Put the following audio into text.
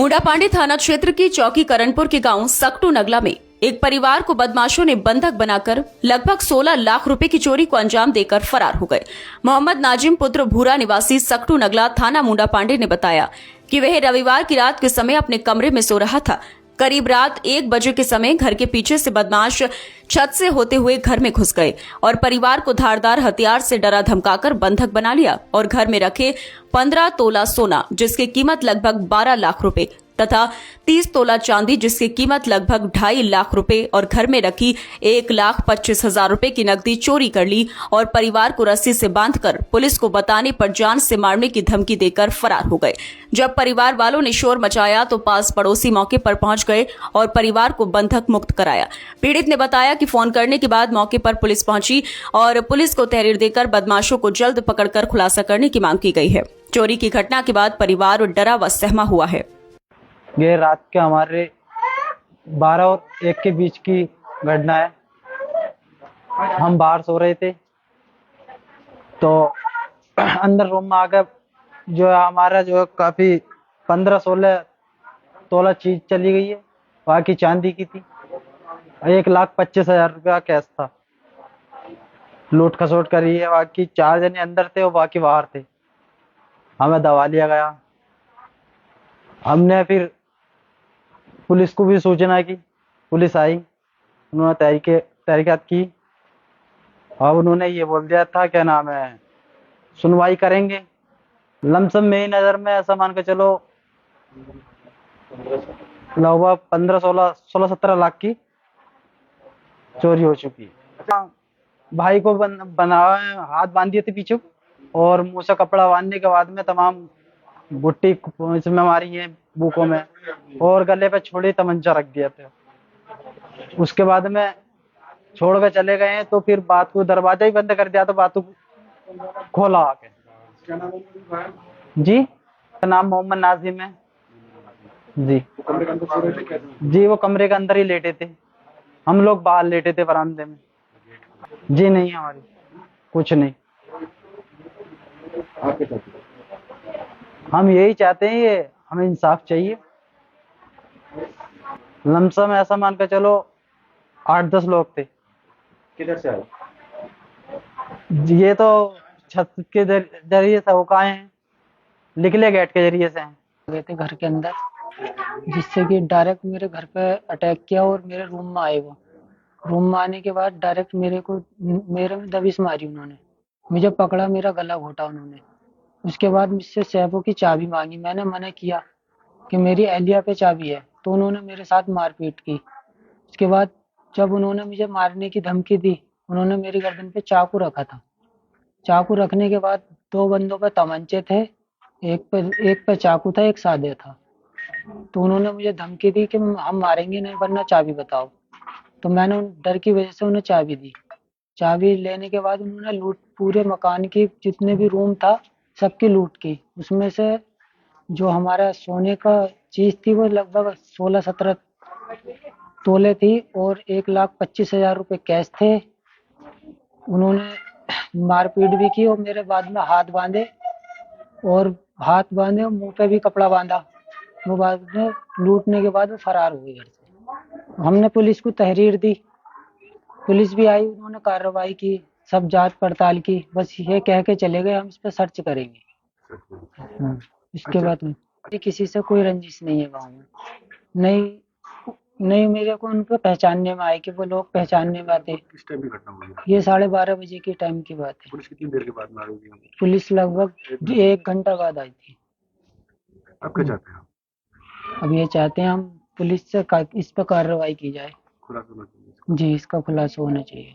मूडापांडे थाना क्षेत्र की चौकी करणपुर के गांव सकटू नगला में एक परिवार को बदमाशों ने बंधक बनाकर लगभग 16 लाख रुपए की चोरी को अंजाम देकर फरार हो गए। मोहम्मद नाजिम पुत्र भूरा निवासी सकटू नगला थाना मूडापांडे ने बताया कि वह रविवार की रात के समय अपने कमरे में सो रहा था। करीब रात 1 बजे के समय घर के पीछे से बदमाश छत से होते हुए घर में घुस गए और परिवार को धारदार हथियार से डरा धमकाकर बंधक बना लिया और घर में रखे 15 तोला सोना जिसकी कीमत लगभग 12 लाख रुपए तथा 30 तोला चांदी जिसकी कीमत लगभग 2.5 लाख रुपए और घर में रखी 1,25,000 रुपए की नकदी चोरी कर ली और परिवार को रस्सी से बांधकर पुलिस को बताने पर जान से मारने की धमकी देकर फरार हो गए। जब परिवार वालों ने शोर मचाया तो पास पड़ोसी मौके पर पहुंच गए और परिवार को बंधक मुक्त कराया। पीड़ित ने बताया कि फोन करने के बाद मौके पर पुलिस पहुंची और पुलिस को तहरीर देकर बदमाशों को जल्द पकड़कर खुलासा करने की मांग की गई है। चोरी की घटना के बाद परिवार डरा व सहमा हुआ है। ये रात के हमारे 12 और 1 के बीच की घटना है। हम बाहर सो रहे थे तो अंदर रूम में आकर जो है हमारा जो है काफी 15-16 तोला चीज चली गई है। बाकी चांदी की थी। 1,25,000 रुपया कैश था। लूट खसोट करी है। बाकी 4 जने अंदर थे और बाकी बाहर थे। हमें दबा लिया गया। हमने फिर पुलिस को भी सूचना की। पुलिस आई, उन्होंने तहरीकात की और उन्होंने ये बोल दिया था क्या नाम है सुनवाई करेंगे। लमसम मेरी नज़र में ऐसा मान के चलो लगभग 15-16-17 लाख की चोरी हो चुकी है। भाई को हाथ बांध दिए थे पीछे और मुंह से कपड़ा बांधने के बाद में तमाम बुट्टी इसमें मारी है बुकों में और गले पे छोड़ी तमंचा रख दिया था। उसके बाद में छोड़ के चले गए हैं तो फिर बात को दरवाजा ही बंद कर दिया तो बात को खोला आके। जी नाम मोहम्मद नाजिम है जी वो कमरे के अंदर ही लेटे थे। हम लोग बाहर लेटे थे बरामदे में। जी नहीं हमारी कुछ नहीं। हम यही चाहते हैं ये हमें इंसाफ चाहिए। लमसम ऐसा मान कर चलो 8-10 लोग थे। किधर से आए? ये तो छत के जरिए से होके आए हैं। निकले गेट के जरिए से हैं। गए थे घर के अंदर जिससे कि डायरेक्ट मेरे घर पे अटैक किया और मेरे रूम में आए। वो रूम में आने के बाद डायरेक्ट मेरे में दबिश मारी उन्होंने। मुझे पकड़ा, मेरा गला घोटा उन्होंने। उसके बाद मुझसे सैफों की चाबी मांगी। मैंने मना किया कि मेरी एहलिया पे चाबी है तो उन्होंने मेरे साथ मारपीट की। उसके बाद जब उन्होंने मुझे मारने की धमकी दी, उन्होंने मेरी गर्दन पे चाकू रखा था। चाकू रखने के बाद 2 बंदों पे तमंचे थे, एक पे चाकू था, एक सादे था। तो उन्होंने मुझे धमकी दी कि हम मारेंगे नहीं वरना चाबी बताओ। तो मैंने उन डर की वजह से उन्हें चाबी दी। चाबी लेने के बाद उन्होंने पूरे मकान की जितने भी रूम था सबकी लूट की। उसमें से जो हमारा सोने का चीज थी वो लगभग 16-17 तोले थी और 1,25,000 रुपए कैश थे। उन्होंने मारपीट भी की और मेरे बाद में हाथ बांधे और मुंह पे भी कपड़ा बांधा। वो बाद में लूटने के बाद वो फरार हो गए घर से। हमने पुलिस को तहरीर दी। पुलिस भी आई, उन्होंने कार्रवाई की, सब जांच पड़ताल की। बस ये कह के चले गए हम इस पे सर्च करेंगे। इसके बाद में किसी से कोई रंजिश नहीं है गाँव में। नहीं मेरे को उनको पहचानने में आए कि वो लोग पहचानने में आते। किस टाइम की घटना हुई? ये 12:30 बजे के टाइम की बात है। पुलिस कितनी देर के बाद में आई होगी? पुलिस लगभग 1 घंटा बाद आई थी। आप क्या चाहते हैं? अब ये चाहते हैं हम पुलिस से इस पर कार्रवाई की जाए। खुलासा होना चाहिए। जी इसका खुलासा होना चाहिए।